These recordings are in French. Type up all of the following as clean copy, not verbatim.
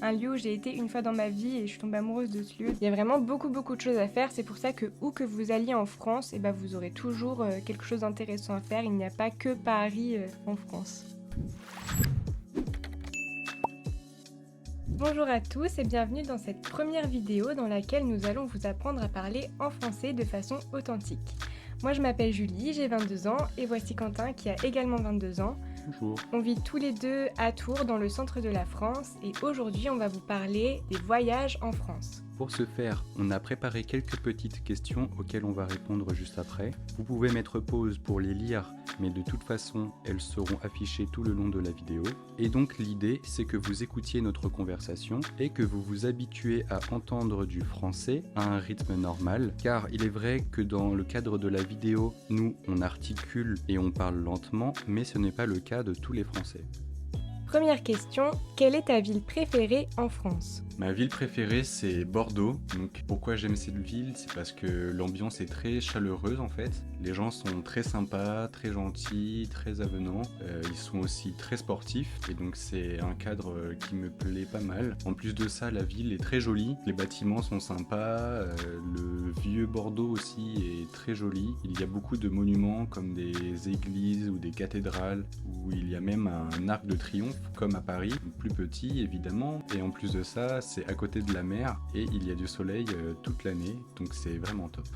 un lieu où j'ai été une fois dans ma vie et je suis tombée amoureuse de ce lieu. Il y a vraiment beaucoup de choses à faire, c'est pour ça que où que vous alliez en France, vous aurez toujours quelque chose d'intéressant à faire. Il n'y a pas que Paris en France. Bonjour à tous et bienvenue dans cette première vidéo dans laquelle nous allons vous apprendre à parler en français de façon authentique. Moi je m'appelle Julie, j'ai 22 ans et voici Quentin qui a également 22 ans. Bonjour. On vit tous les deux à Tours dans le centre de la France et aujourd'hui on va vous parler des voyages en France. Pour ce faire, on a préparé quelques petites questions auxquelles on va répondre juste après. Vous pouvez mettre pause pour les lire, mais de toute façon, elles seront affichées tout le long de la vidéo. Et donc l'idée, c'est que vous écoutiez notre conversation et que vous vous habituez à entendre du français à un rythme normal, car il est vrai que dans le cadre de la vidéo, nous, on articule et on parle lentement, mais ce n'est pas le cas de tous les Français. Première question, quelle est ta ville préférée en France ? Ma ville préférée, c'est Bordeaux. Donc pourquoi j'aime cette ville, c'est parce que l'ambiance est très chaleureuse en fait. Les gens sont très sympas, très gentils, très avenants. Ils sont aussi très sportifs et donc c'est un cadre qui me plaît pas mal. En plus de ça, la ville est très jolie. Les bâtiments sont sympas. Le vieux Bordeaux aussi est très joli. Il y a beaucoup de monuments comme des églises ou des cathédrales où il y a même un arc de triomphe comme à Paris, plus petit évidemment. Et en plus de ça, c'est à côté de la mer et il y a du soleil toute l'année, donc c'est vraiment top.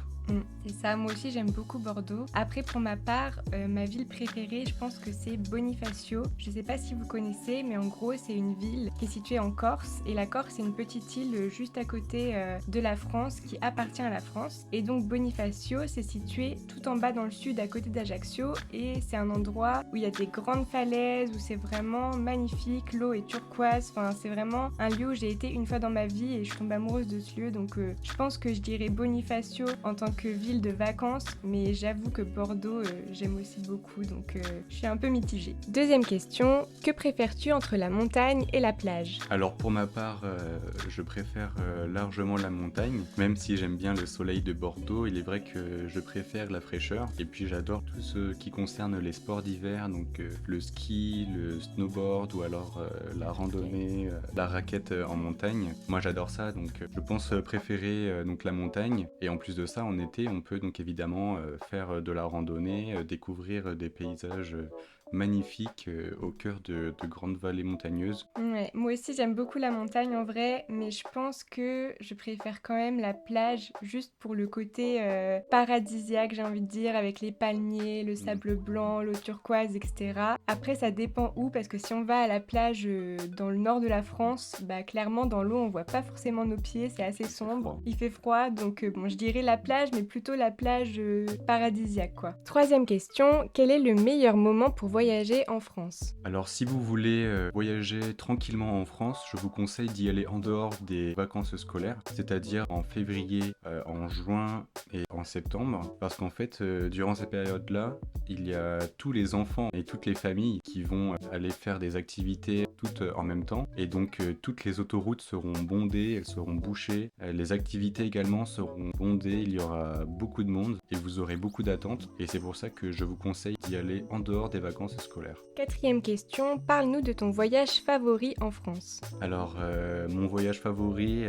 C'est ça, moi aussi j'aime beaucoup Bordeaux. Après pour ma part, ma ville préférée je pense que c'est Bonifacio. Je sais pas si vous connaissez mais en gros c'est une ville qui est située en Corse et la Corse c'est une petite île juste à côté de la France qui appartient à la France. Et donc Bonifacio c'est situé tout en bas dans le sud à côté d'Ajaccio et c'est un endroit où il y a des grandes falaises, où c'est vraiment magnifique, l'eau est turquoise, enfin c'est vraiment un lieu où j'ai été une fois dans ma vie et je suis tombée amoureuse de ce lieu donc je pense que je dirais Bonifacio en tant que ville de vacances, mais j'avoue que Bordeaux, j'aime aussi beaucoup, donc je suis un peu mitigée. Deuxième question, que préfères-tu entre la montagne et la plage ? Alors pour ma part, je préfère largement la montagne, même si j'aime bien le soleil de Bordeaux, il est vrai que je préfère la fraîcheur, et puis j'adore tout ce qui concerne les sports d'hiver, donc le ski, le snowboard, ou alors la randonnée, la raquette en montagne. Moi j'adore ça, donc je pense préférer donc la montagne, et en plus de ça, en été, on peut donc évidemment faire de la randonnée, découvrir des paysages magnifiques au cœur de grandes vallées montagneuses. Ouais, moi aussi j'aime beaucoup la montagne en vrai, mais je pense que je préfère quand même la plage juste pour le côté paradisiaque, j'ai envie de dire, avec les palmiers, le sable blanc, l'eau turquoise, etc. Après ça dépend où, parce que si on va à la plage dans le nord de la France, bah clairement dans l'eau on voit pas forcément nos pieds, c'est assez sombre, il fait froid, donc bon je dirais la plage, mais plutôt la plage paradisiaque quoi. Troisième question, quel est le meilleur moment pour voyager en France ? Alors si vous voulez voyager tranquillement en France, je vous conseille d'y aller en dehors des vacances scolaires, c'est-à-dire en février, en juin et en septembre, parce qu'en fait, durant ces périodes-là, il y a tous les enfants et toutes les familles qui vont aller faire des activités toutes en même temps, et donc toutes les autoroutes seront bondées, elles seront bouchées, les activités également seront bondées, il y aura beaucoup de monde et vous aurez beaucoup d'attentes, et c'est pour ça que je vous conseille d'y aller en dehors des vacances scolaires. Quatrième question, parle-nous de ton voyage favori en France. Alors, mon voyage favori,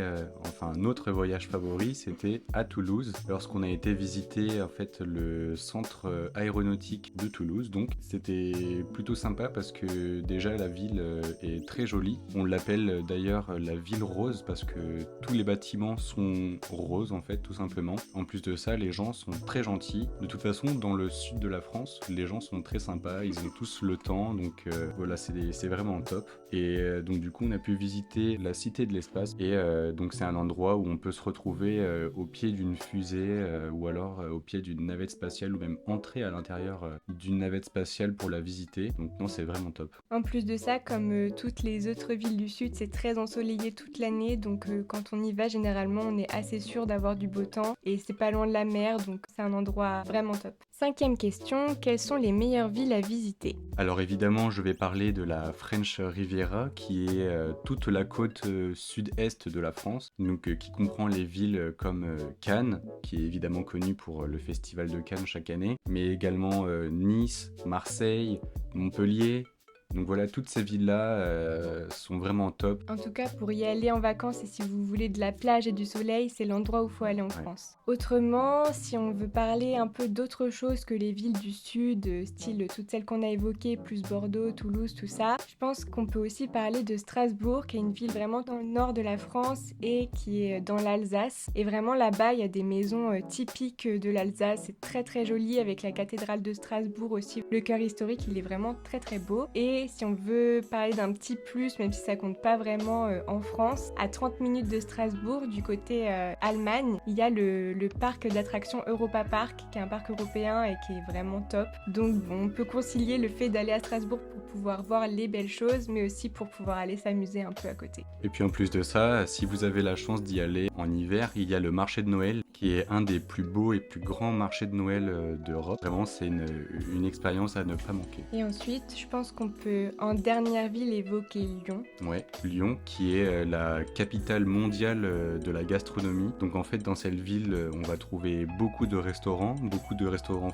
notre voyage favori, c'était à Toulouse, lorsqu'on a été visiter en fait le centre aéronautique de Toulouse. Donc, c'était plutôt sympa parce que déjà la ville est très jolie. On l'appelle d'ailleurs la ville rose parce que tous les bâtiments sont roses en fait, tout simplement. En plus de ça, les gens sont très gentils. De toute façon, dans le sud de la France, les gens sont très sympas, ils ont tous le temps, donc voilà, c'est vraiment top. Et donc du coup, on a pu visiter la Cité de l'Espace, et donc c'est un endroit où on peut se retrouver au pied d'une fusée ou alors au pied d'une navette spatiale, ou même entrer à l'intérieur d'une navette spatiale pour la visiter. Donc non, c'est vraiment top. En plus de ça, comme toutes les autres villes du sud, c'est très ensoleillé toute l'année, donc quand on y va, généralement, on est assez sûr d'avoir du beau temps, et c'est pas loin de la mer, donc c'est un endroit vraiment top. Cinquième question, quelles sont les meilleures villes à visiter ? Alors évidemment, je vais parler de la French Riviera, qui est toute la côte sud-est de la France, donc qui comprend les villes comme Cannes, qui est évidemment connue pour le festival de Cannes chaque année, mais également Nice, Marseille, Montpellier, Donc voilà, toutes ces villes-là sont vraiment top. En tout cas, pour y aller en vacances et si vous voulez de la plage et du soleil, c'est l'endroit où il faut aller en France. Autrement, si on veut parler un peu d'autre chose que les villes du sud, style toutes celles qu'on a évoquées, plus Bordeaux, Toulouse, tout ça, je pense qu'on peut aussi parler de Strasbourg, qui est une ville vraiment dans le nord de la France et qui est dans l'Alsace. Et vraiment là-bas, il y a des maisons typiques de l'Alsace. C'est très très joli avec la cathédrale de Strasbourg aussi. Le cœur historique, il est vraiment très très beau. Et si on veut parler d'un petit plus, même si ça compte pas vraiment en France, à 30 minutes de Strasbourg, du côté Allemagne, il y a le parc d'attractions Europa Park, qui est un parc européen et qui est vraiment top. Donc bon, on peut concilier le fait d'aller à Strasbourg pour pouvoir voir les belles choses, mais aussi pour pouvoir aller s'amuser un peu à côté. Et puis en plus de ça, si vous avez la chance d'y aller en hiver, il y a le marché de Noël, qui est un des plus beaux et plus grands marchés de Noël d'Europe. Vraiment, c'est une expérience à ne pas manquer. Et ensuite, je pense qu'on peut en dernière ville évoquer Lyon. Ouais, Lyon, qui est la capitale mondiale de la gastronomie. Donc en fait, dans cette ville, on va trouver beaucoup de restaurants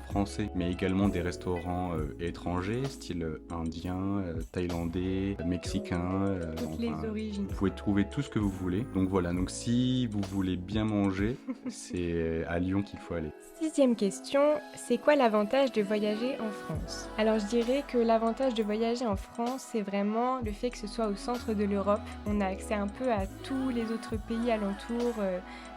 français, mais également des restaurants étrangers, style indien, thaïlandais, mexicain. Toutes les origines. Vous pouvez trouver tout ce que vous voulez. Donc voilà, donc si vous voulez bien manger, c'est à Lyon qu'il faut aller. 6e question, c'est quoi l'avantage de voyager en France? Alors je dirais que l'avantage de voyager en France, c'est vraiment le fait que ce soit au centre de l'Europe. On a accès un peu à tous les autres pays alentours,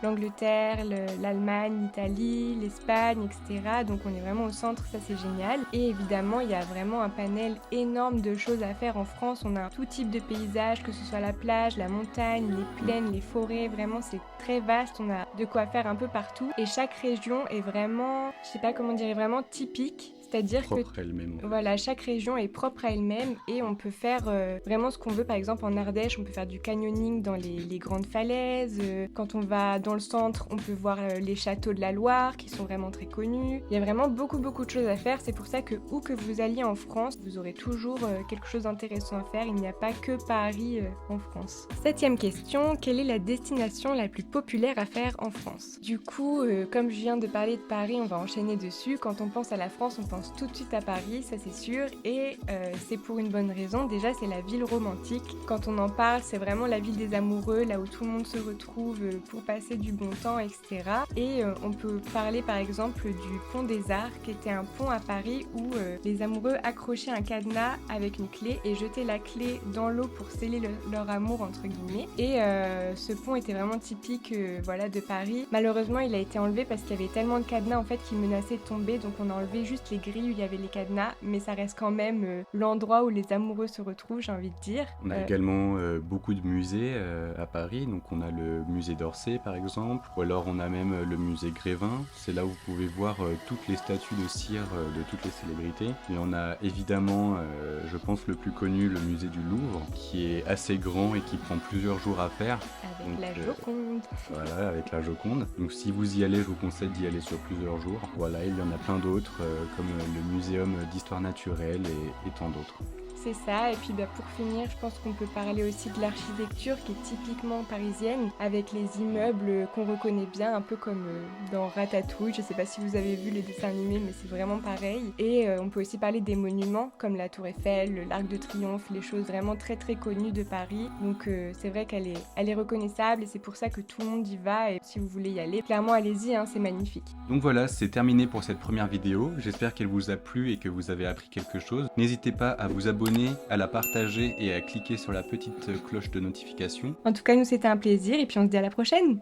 l'Angleterre, l'Allemagne, l'Italie, l'Espagne, etc. Donc on est vraiment au centre, ça c'est génial. Et évidemment, il y a vraiment un panel énorme de choses à faire en France. On a tout type de paysages, que ce soit la plage, la montagne, les plaines, les forêts. Vraiment, c'est très vaste. On a de quoi faire un peu partout. Et chaque région est vraiment, je sais pas comment dire, vraiment typique. C'est-à-dire propre à elle-même. Voilà, chaque région est propre à elle-même et on peut faire vraiment ce qu'on veut. Par exemple, en Ardèche, on peut faire du canyoning dans les grandes falaises. Quand on va dans le centre, on peut voir les châteaux de la Loire qui sont vraiment très connus. Il y a vraiment beaucoup de choses à faire. C'est pour ça que où que vous alliez en France, vous aurez toujours quelque chose d'intéressant à faire. Il n'y a pas que Paris en France. 7e question, quelle est la destination la plus populaire à faire en France? Du coup, comme je viens de parler de Paris, on va enchaîner dessus. Quand on pense à la France, on pense tout de suite à Paris, ça c'est sûr, et c'est pour une bonne raison. Déjà, c'est la ville romantique. Quand on en parle, c'est vraiment la ville des amoureux, là où tout le monde se retrouve pour passer du bon temps, etc. Et on peut parler par exemple du pont des Arts, qui était un pont à Paris où les amoureux accrochaient un cadenas avec une clé et jetaient la clé dans l'eau pour sceller leur amour, entre guillemets. Et ce pont était vraiment typique voilà, de Paris. Malheureusement, il a été enlevé parce qu'il y avait tellement de cadenas en fait qui menaçaient de tomber, donc on a enlevé juste les grilles où il y avait les cadenas, mais ça reste quand même l'endroit où les amoureux se retrouvent, j'ai envie de dire. On a également beaucoup de musées à Paris, donc on a le musée d'Orsay par exemple, ou alors on a même le musée Grévin, c'est là où vous pouvez voir toutes les statues de cire de toutes les célébrités. Et on a évidemment, je pense le plus connu, le musée du Louvre, qui est assez grand et qui prend plusieurs jours à faire. Avec la Joconde. Voilà, avec la Joconde. Donc si vous y allez, je vous conseille d'y aller sur plusieurs jours. Voilà, il y en a plein d'autres, comme le Muséum d'histoire naturelle et tant d'autres. C'est ça, et puis pour finir, je pense qu'on peut parler aussi de l'architecture qui est typiquement parisienne, avec les immeubles qu'on reconnaît bien, un peu comme dans Ratatouille. Je sais pas si vous avez vu les dessins animés, mais c'est vraiment pareil. Et on peut aussi parler des monuments, comme la Tour Eiffel, l'Arc de Triomphe, les choses vraiment très très connues de Paris. Donc c'est vrai qu'elle est reconnaissable et c'est pour ça que tout le monde y va. Et si vous voulez y aller, clairement allez-y, hein, c'est magnifique. Donc voilà, c'est terminé pour cette première vidéo. J'espère qu'elle vous a plu et que vous avez appris quelque chose. N'hésitez pas à vous abonner, à la partager et à cliquer sur la petite cloche de notification. En tout cas, nous c'était un plaisir et puis on se dit à la prochaine.